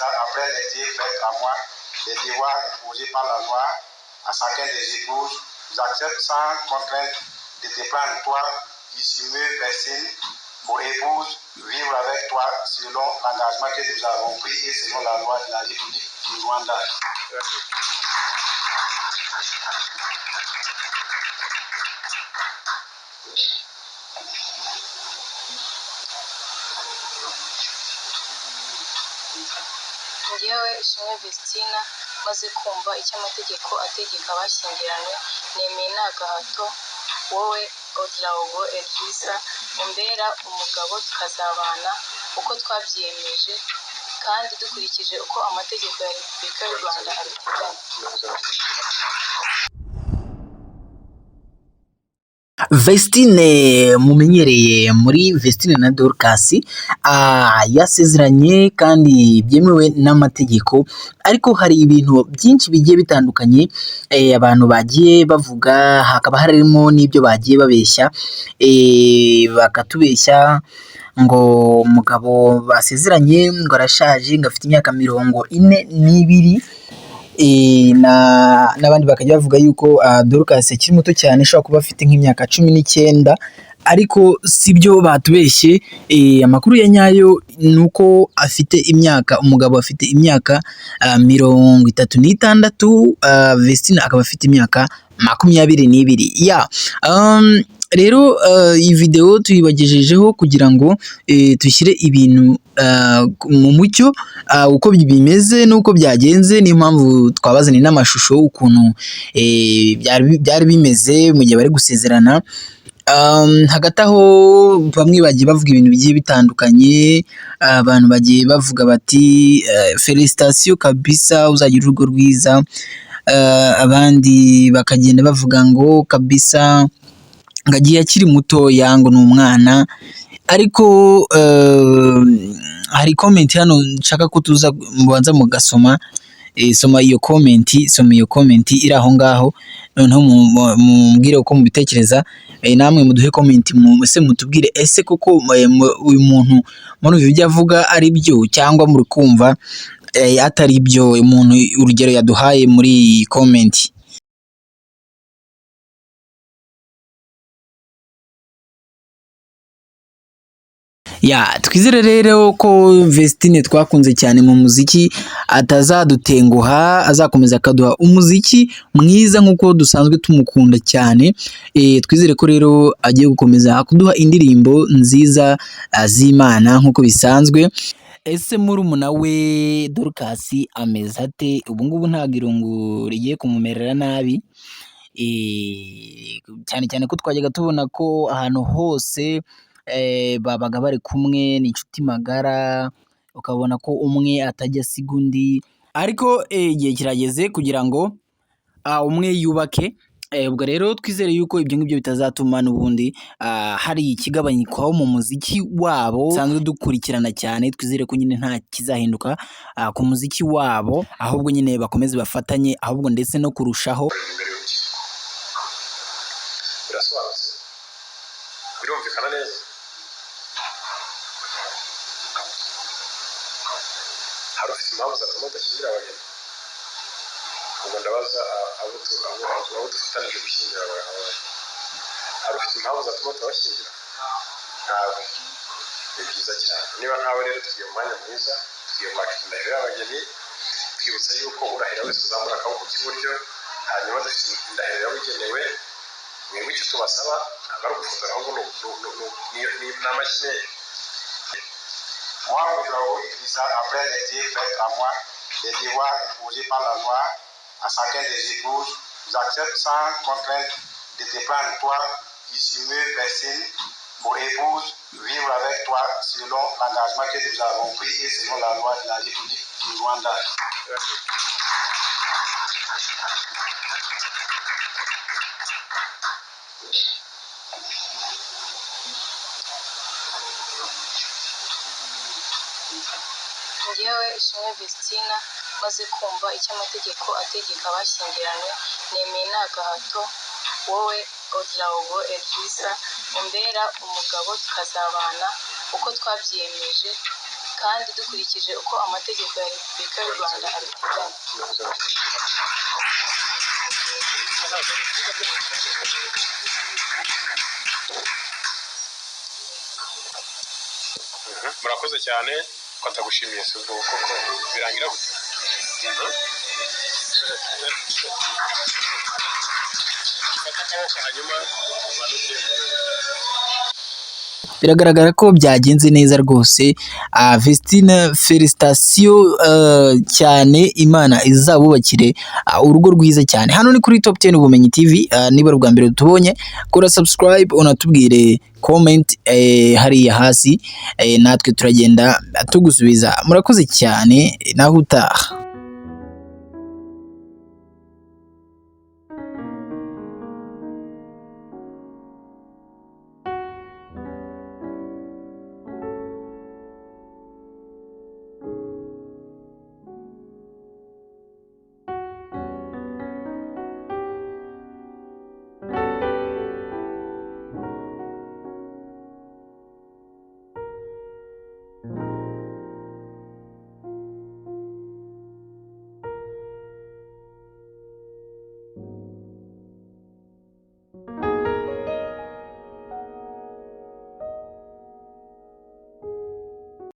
ça après les tirs faits à moi, les devoirs imposés par la loi à chacun des épouses. J'accepte sans contrainte de te prendre toi, dissimule Vestine, pour épouse, vivre avec toi selon l'engagement que nous avons pris et selon la loi de la République du Rwanda. Njyewe Ishimwe Vestina maze kumva icyo amategeko ategeka abashyingiranywe nemeye nta gahato wowe Odlaogo Edrissa umbera umugabo tukazabana uko twabyiyemeje kandi dukurikije uko amategeko ya Repubulika y'u Rwanda abiteganya. Vestine mumenyereye muri Vestine na Dorcas yasezeranye kandi byemewe n'amategeko, ariko hari ibintu byinshi bigiye bitandukanye abantu bagiye bavuga, hakaba harimo n'ibyo bagiye babeshya, bakatubeshya ngo umugabo basezeranye ngo arashaje, ngo afite imyaka 42, n'abandi bakajya bavuga yuko Dorcas akiri muto cyane, ashobora kuba afite nk'imyaka 19, ariko sibyo batubeshye. Amakuru ya nyayo ni uko afite imyaka, umugabo afite imyaka 36, Vestine akaba afite imyaka 22. Rero iyi video tuyibagejejeho kugira ngo dushyire ibintu mu mucyo uko bimeze n'uko byagenze, niyo mpamvu twabazaniye n'amashusho ukuntu byari bimeze mu gihe bari gusezerana. Hagati aho bamwe bagiye bavuga ibintu bigiye bitandukanye, abantu bagiye bavuga bati felicitation kabisa, uzagira urugo rwiza, abandi bakagenda bavuga ngo kabisa ngagiye akiri mutoya, ngo ni umwana. Ariko hari comment hano nshaka ko tuza mubanza mugasoma, soma iyo comment iri aho ngaho, noneho mumbwire uko mubitekereza, namwe muduhe comment ese mutubwire ese koko uyu muntu muri ibyo avuga ari byo cyangwa muri kumva atari byo. Umuntu urugero yaduhaye muri comment. Twizere rero ko Vestine twakunze cyane mu muziki atazadutenguha, azakomeza akaduha umuziki mwiza nk'uko dusanzwe tumukunda cyane. Twizere ko rero agiye gukomeza kuduha indirimbo nziza z'Imana nk'uko bisanzwe. Ese murumuna we Dorcas ameze ate? Ubu ngubu ntabwo irungu rigiye kumumerera nabi, cyane cyane ko twajyaga tubona ko ahantu hose babaga bari kumwe, ni inshuti magara, ukabona ko umwe atajya asiga undi. Ariko igihe kirageze kugira ngo umwe yubake. Ubwo rero twizere yuko ibyo ngibyo bitazatuma n'ubundi hari ikigabanyikwaho mu muziki wabo sanzwe dukurikirana cyane. Twizere ko nyine nta kizahinduka ku muziki wabo, ahubwo nyine bakomeze bafatanye, ahubwo ndetse no kurushaho. Birasobanutse, birumvikana neza. Hari ufite impamvu zatuma udashyingira abageni? Ubwo ndabaza abo dufatanije gushyingira abageni. Hari ufite impamvu zatuma utabashyingira? Ntabwo. Ni byiza cyane. Niba nkawe rero tugiye mu mwanya mwiza, tugiye kwakira indahiro y'abageni, twibutsa yuko urahira wese uzamura akaboko k'iburyo, hanyuma dufite indahiro yabugenewe. Mwebwe icyo tubasaba ntabwo ari ugufotora, ahubwo ni amashyi. Moi, Odlaogo Edrissa, après les tirs faits à moi, les devoirs imposés par la loi à chacun des épouses, j'accepte sans contrainte de te prendre toi, dissimule Vestine, pour épouse, vivre avec toi selon l'engagement que nous avons pris et selon la loi de la République du Rwanda. Njyewe Ishimwe Vestina maze kumva icyo amategeko ategeka abashyingiranywe nemeye nta gahato wowe Odlaogo Edrissa umbera umugabo tukazabana uko twabyiyemeje kandi dukurikije uko amategeko ya Repubulika y'u Rwanda abiteganya. murakoze cyane ko atagushimiye se ubwo koko birangira gute hanyuma umanuke. Biragaragara ko byagenze neza rwose. Vestine felicitation cyane, Imana izabubakire urugo rwiza cyane. Hano ni kuri Top 10 Ubumenyi TV. Niba ari ubwa mbere tubonye, kora subscribe, unatubwire comment hariya hasi, natwe turagenda tugusubiza. Murakoze cyane, naho utaha.